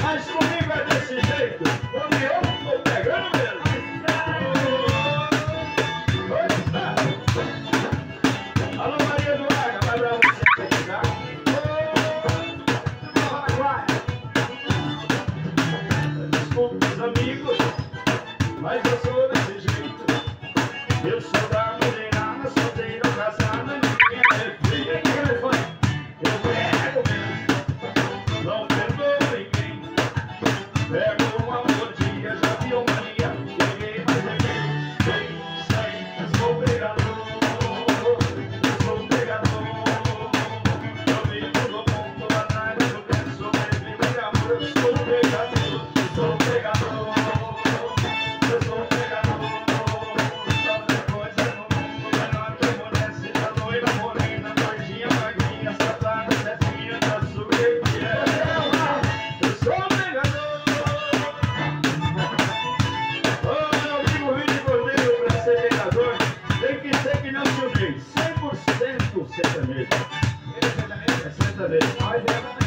Mas comigo é desse jeito, onde eu tô pegando mesmo. Alô, Maria Eduarda, vai pra você chegar. Desculpe os amigos, mas eu sou desse jeito. Eu sou da mulherada, solteira, casada, ninguém é filha, ninguém é fã. Eu pego mesmo, não perdoo ninguém. Pego uma mordida, já vi uma linha, peguei, mas é bem, sei, eu sou pegador, eu sou pegador. Eu vivo no mundo atrás, eu quero sobreviver de amor, eu sou pegador, eu sou pegador, eu sou pegador. Sertanejo. É sertanejo.